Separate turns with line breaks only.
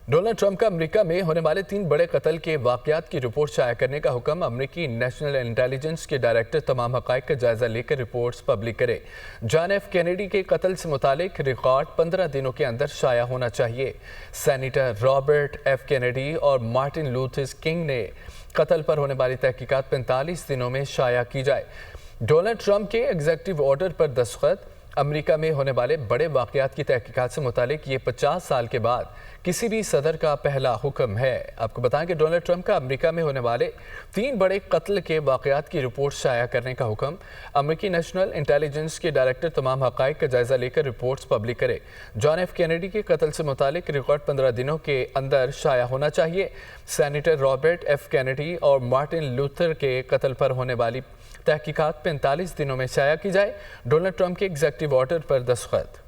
Donald Trump का America में होने वाले 3 बड़े कत्ल के वाकयात की रिपोर्ट शाया करने का हुक्म। अमेरिकी नेशनल इंटेलिजेंस के डायरेक्टर तमाम हक़ाइक़ का जायजा लेकर रिपोर्ट्स पब्लिक करे। जॉन एफ कैनेडी के कत्ल से मुतालिक रिकॉर्ड 15 दिनों के अंदर शाया होना चाहिए। सेनेटर रॉबर्ट एफ कैनेडी और मार्टिन लूथर किंग ने कत्ल पर होने वाली तहकीकात 45 दिनों में शाया की जाए। डोनाल्ड ट्रंप के एग्जीक्यूटिव ऑर्डर पर दस्तखत। अमेरिका में होने वाले बड़े वाकयात की तहकीकात से मुतालिक ये 50 साल के बाद किसी भी सदर का पहला हुक्म है। आपको बताएं कि डोनाल्ड ट्रंप का अमेरिका में होने वाले 3 बड़े कत्ल के वाकयात की रिपोर्ट शाया करने का हुक्म। अमेरिकी नेशनल इंटेलिजेंस के डायरेक्टर तमाम हक़ाइक़ का जायजा लेकर रिपोर्ट्स पब्लिक करे। जॉन एफ कैनेडी के कत्ल से मुतालिक रिकॉर्ड 15 दिनों के अंदर शाया होना चाहिए। सेनेटर रॉबर्ट एफ कैनेडी और मार्टिन लूथर के कत्ल पर होने वाली तहकीकात 45 दिनों में शाया की जाए। डोनाल्ड ट्रंप के एग्जीक्यूटिव ऑर्डर पर दस्तखत।